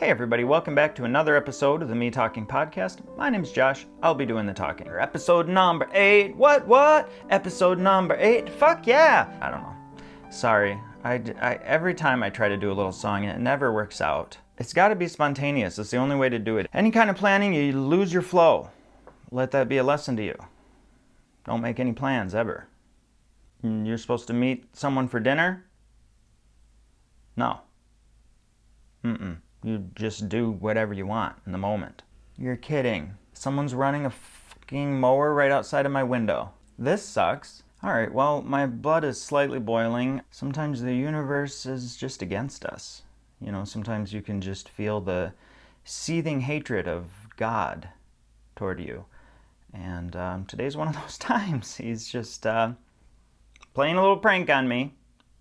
Hey everybody, welcome back to another episode of the Me Talking Podcast. My name's Josh, I'll be doing the talking. Episode number 8, what? Episode number 8, fuck yeah! I don't know. Sorry, I every time I try to do a little song, it never works out. It's gotta be spontaneous, it's the only way to do it. Any kind of planning, you lose your flow. Let that be a lesson to you. Don't make any plans, ever. You're supposed to meet someone for dinner? No. You just do whatever you want in the moment. You're kidding. Someone's running a fucking mower right outside of my window. This sucks. Alright, well, my blood is slightly boiling. Sometimes the universe is just against us. You know, sometimes you can just feel the seething hatred of God toward you. And today's one of those times. He's just playing a little prank on me,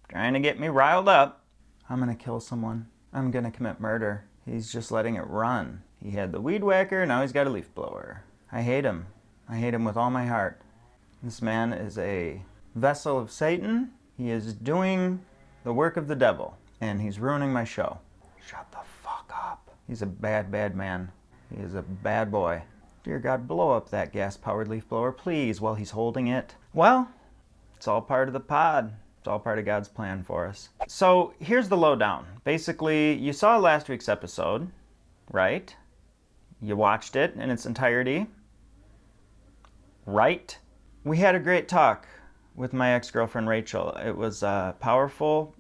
trying to get me riled up. I'm gonna kill someone. I'm gonna commit murder. He's just letting it run. He had the weed whacker, now he's got a leaf blower. I hate him. I hate him with all my heart. This man is a vessel of Satan. He is doing the work of the devil, and he's ruining my show. Shut the fuck up. He's a bad, bad man. He is a bad boy. Dear God, blow up that gas-powered leaf blower, please, while he's holding it. Well, it's all part of the pod. It's all part of God's plan for us. So here's the lowdown. Basically, you saw last week's episode, right? You watched it in its entirety, right? We had a great talk with my ex-girlfriend Rachel. It was powerful,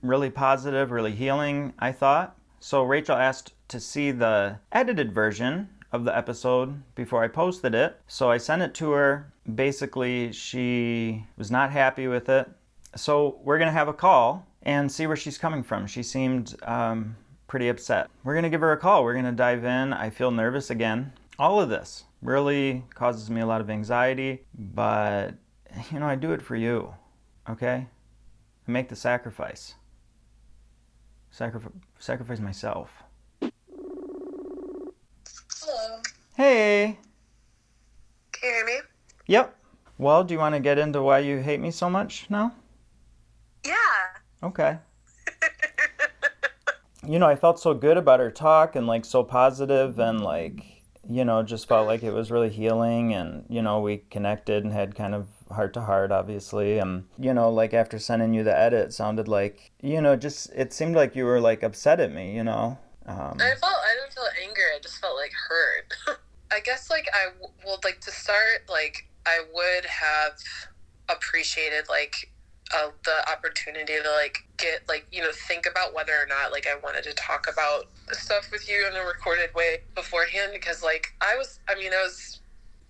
really positive, really healing, I thought. So Rachel asked to see the edited version of the episode before I posted it. So I sent it to her. Basically, she was not happy with it. So we're going to have a call and see where she's coming from. She seemed pretty upset. We're going to give her a call. We're going to dive in. I feel nervous again. All of this really causes me a lot of anxiety, but, you know, I do it for you, okay? I make the sacrifice. Sacrifice myself. Hello. Hey. Can you hear me? Yep. Well, do you want to get into why you hate me so much now? Yeah. Okay. You know, I felt so good about our talk and like so positive and like, you know, just felt like it was really healing and, you know, we connected and had kind of heart to heart, obviously. And, you know, like after sending you the edit, it sounded like, you know, just, it seemed like you were like upset at me, you know? I didn't feel anger. I just felt like hurt. I guess like to start, like I would have appreciated like the opportunity to like get like, you know, think about whether or not like I wanted to talk about stuff with you in a recorded way beforehand, because like I was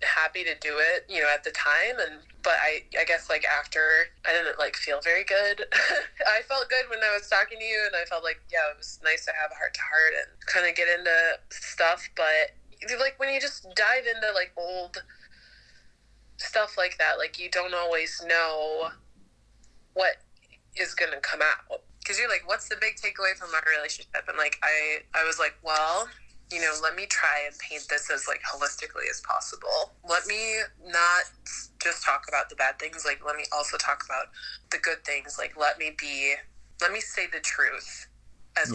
happy to do it, you know, at the time, but I guess like after I didn't like feel very good. I felt good when I was talking to you, and I felt like, yeah, it was nice to have a heart to heart and kind of get into stuff, but like when you just dive into like old stuff like that, like you don't always know what is going to come out, because you're like, what's the big takeaway from our relationship? And like I was like, well, you know, let me try and paint this as like holistically as possible. Let me not just talk about the bad things, like let me also talk about the good things. Like let me say the truth as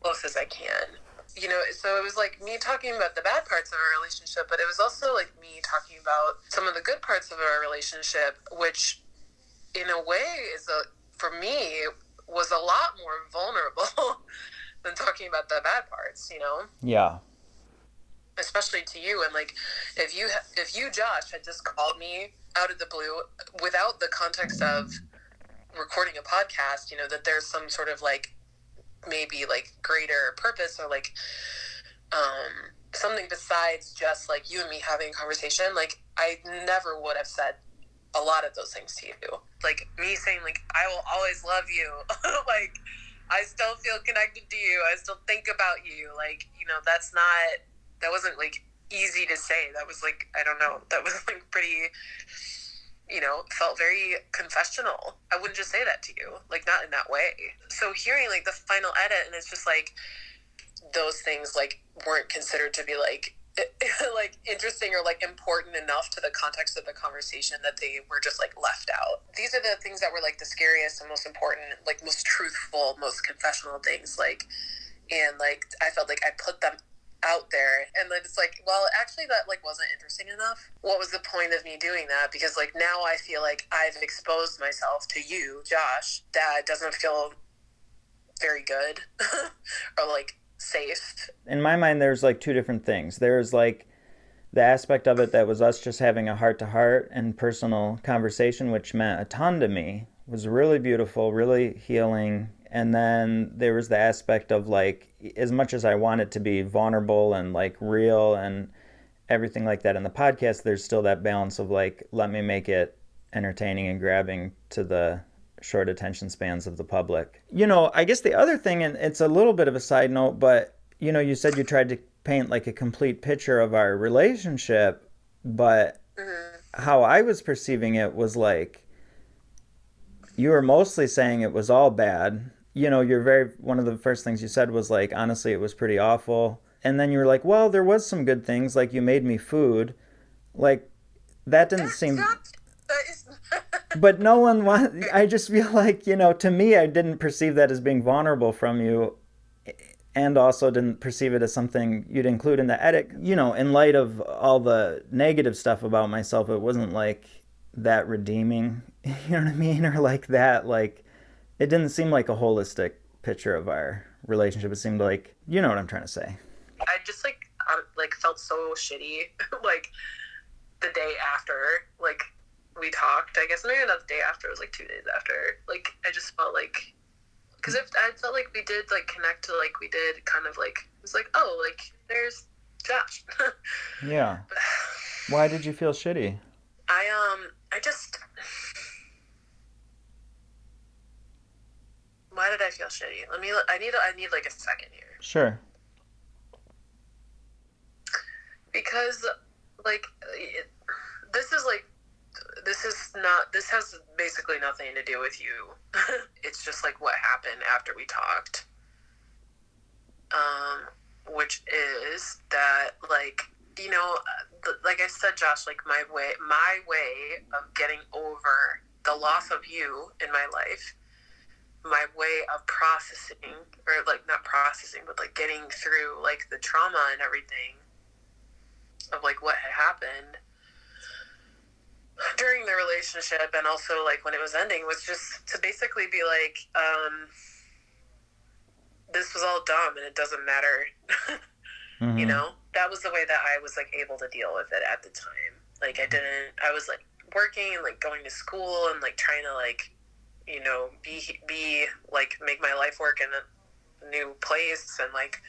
close as I can. You know, so it was like me talking about the bad parts of our relationship, but it was also like me talking about some of the good parts of our relationship, which in a way for me was a lot more vulnerable than talking about the bad parts, you know? Yeah. Especially to you. And like, if you, Josh, had just called me out of the blue without the context of recording a podcast, you know, that there's some sort of like, maybe like greater purpose or like, something besides just like you and me having a conversation, like I never would have said a lot of those things to you. Like me saying like, I will always love you. Like, I still feel connected to you. I still think about you. Like, you know, that wasn't like easy to say. That was like, I don't know. That was like pretty, you know, felt very confessional. I wouldn't just say that to you. Like, not in that way. So hearing like the final edit, and it's just like, those things like weren't considered to be like like interesting or like important enough to the context of the conversation that they were just like left out. These are the things that were like the scariest and most important, like most truthful, most confessional things. Like, and like I felt like I put them out there, and then it's like, well, actually that like wasn't interesting enough. What was the point of me doing that? Because like now I feel like I've exposed myself to you, Josh, that doesn't feel very good or like safe. In my mind, there's like two different things. There's like the aspect of it that was us just having a heart to heart and personal conversation, which meant a ton to me, was really beautiful, really healing. And then there was the aspect of like, as much as I want it to be vulnerable and like real and everything like that in the podcast, there's still that balance of like, let me make it entertaining and grabbing to the short attention spans of the public. I guess the other thing, and it's a little bit of a side note, but you said you tried to paint like a complete picture of our relationship, but how I was perceiving it was like you were mostly saying it was all bad. One of the first things you said was like, honestly, it was pretty awful. And then you were like, well, there was some good things, like you made me food. Like, that didn't seem. But no one wants. I just feel like, to me, I didn't perceive that as being vulnerable from you, and also didn't perceive it as something you'd include in the edit. In light of all the negative stuff about myself, it wasn't like that redeeming. You know what I mean? Or like that, like, it didn't seem like a holistic picture of our relationship. It seemed like, you know what I'm trying to say. I just like felt so shitty like the day after like we talked. I guess maybe not the day after, it was like 2 days after. Like I just felt like, because I felt like we did like connect to like we did kind of like, it was like, oh, like there's Josh. Yeah. Why did you feel shitty? I just, why did I feel shitty? I need like a second here. Sure. Because like this has basically nothing to do with you. It's just like what happened after we talked, which is that like, like I said, Josh, like my way of getting over the loss of you in my life, my way of processing, or like not processing, but like getting through like the trauma and everything of like what had happened during the relationship, and also like when it was ending, was just to basically be like, this was all dumb and it doesn't matter. Mm-hmm. That was the way that I was like able to deal with it at the time. Like I was like working and like going to school and like trying to like, be like make my life work in a new place, and like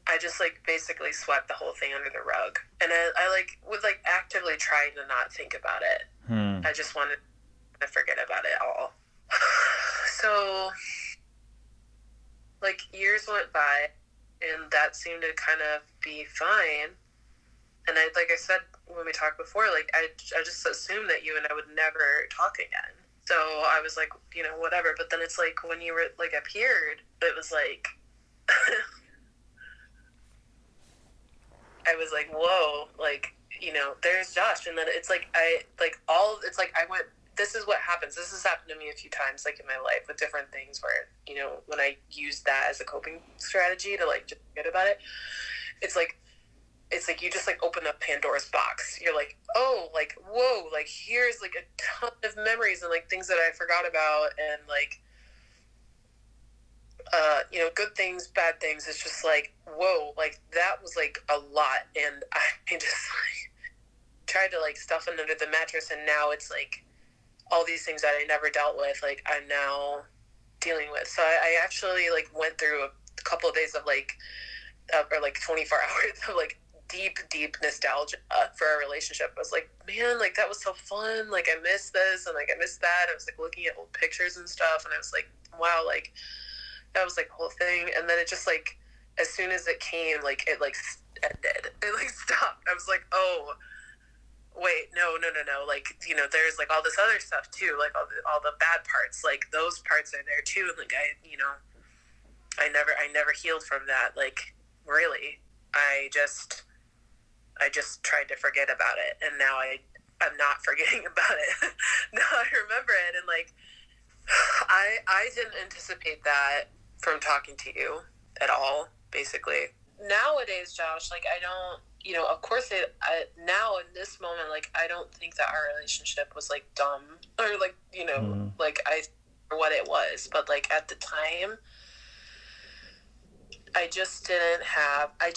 I just like basically swept the whole thing under the rug, and I like was like actively trying to not think about it. I just wanted to forget about it all. So like years went by, and that seemed to kind of be fine. And like I said when we talked before, like I just assumed that you and I would never talk again. So I was like, whatever. But then it's like when you were like appeared, it was like I was like, whoa, like, there's Josh. And then it's like I went, this is what happens. This has happened to me a few times, like in my life with different things where, when I use that as a coping strategy to like just forget about it, it's like you just like open up Pandora's box. You're like, oh, like, whoa, like here's like a ton of memories and like things that I forgot about, and like, good things, bad things. It's just like, whoa, like that was like a lot. And I just like tried to like stuff it under the mattress. And now it's like all these things that I never dealt with, like I'm now dealing with. So I actually like went through a couple of days of like, or like 24 hours of like deep nostalgia for our relationship. I was like, man, like that was so fun. Like I miss this and like I miss that. I was like looking at old pictures and stuff, and I was like, wow, like that was like the whole thing. And then it just like, as soon as it came, like it like ended. It like stopped. I was like, oh, wait, no. Like, there's like all this other stuff too. Like all the bad parts, like those parts are there too. And like I never healed from that. Like really, I just tried to forget about it, and now I'm not forgetting about it. Now I remember it, and like I didn't anticipate that from talking to you. at all, basically. Nowadays, Josh, like, I don't, of course, now in this moment, like, I don't think that our relationship was, like, dumb or, like, like, what it was. But, like, at the time, I just didn't have, I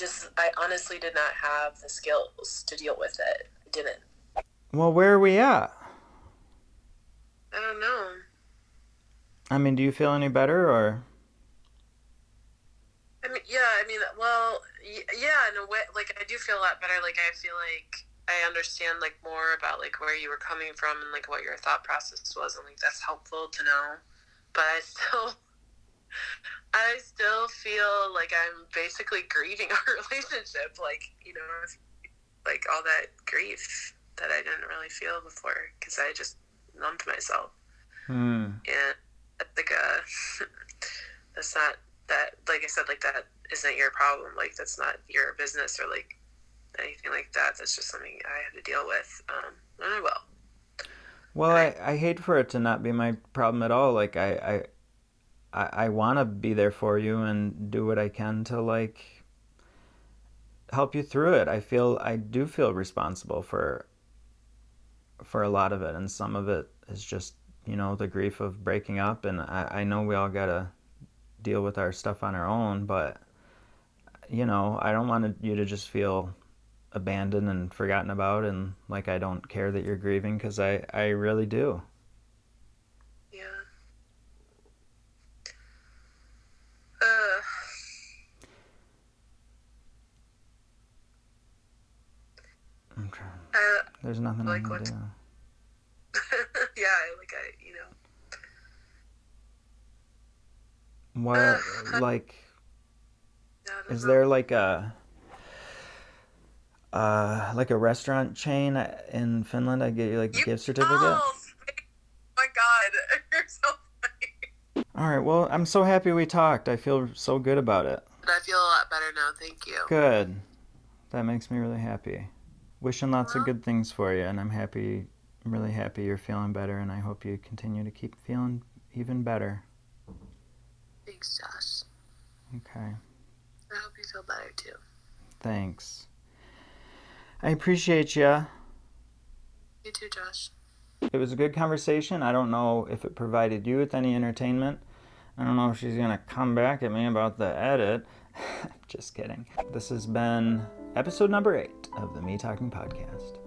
honestly did not have the skills to deal with it. I didn't. Well, where are we at? I don't know. I mean, do you feel any better, or? Well, yeah, in a way, like, I do feel a lot better. Like, I feel like I understand, like, more about, like, where you were coming from and, like, what your thought process was, and, like, that's helpful to know. But I still feel like I'm basically grieving our relationship, like, like, all that grief that I didn't really feel before, because I just numbed myself. And that's like that's not that, like I said, like, that isn't your problem. Like, that's not your business or, like, anything like that. That's just something I have to deal with. And I will. Well, I hate for it to not be my problem at all. Like, I want to be there for you and do what I can to, like, help you through it. I do feel responsible for a lot of it, and some of it is just, the grief of breaking up, and I know we all gotta deal with our stuff on our own, but I don't want you to just feel abandoned and forgotten about, and like I don't care that you're grieving, because I really do. Yeah. Okay. There's nothing like, I can do. Yeah, What, like, is there like a restaurant chain in Finland I get you like a gift certificate? Oh my God, you're so funny. All right, well, I'm so happy we talked. I feel so good about it. I feel a lot better now, thank you. Good. That makes me really happy. Wishing lots of good things for you, and I'm really happy you're feeling better, and I hope you continue to keep feeling even better. Thanks, Josh. Okay. I hope you feel better too. Thanks. I appreciate you. You too, Josh. It was a good conversation. I don't know if it provided you with any entertainment. I don't know if she's going to come back at me about the edit. Just kidding. This has been episode number 8 of the Me Talking Podcast.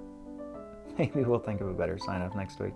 Maybe we'll think of a better sign off next week.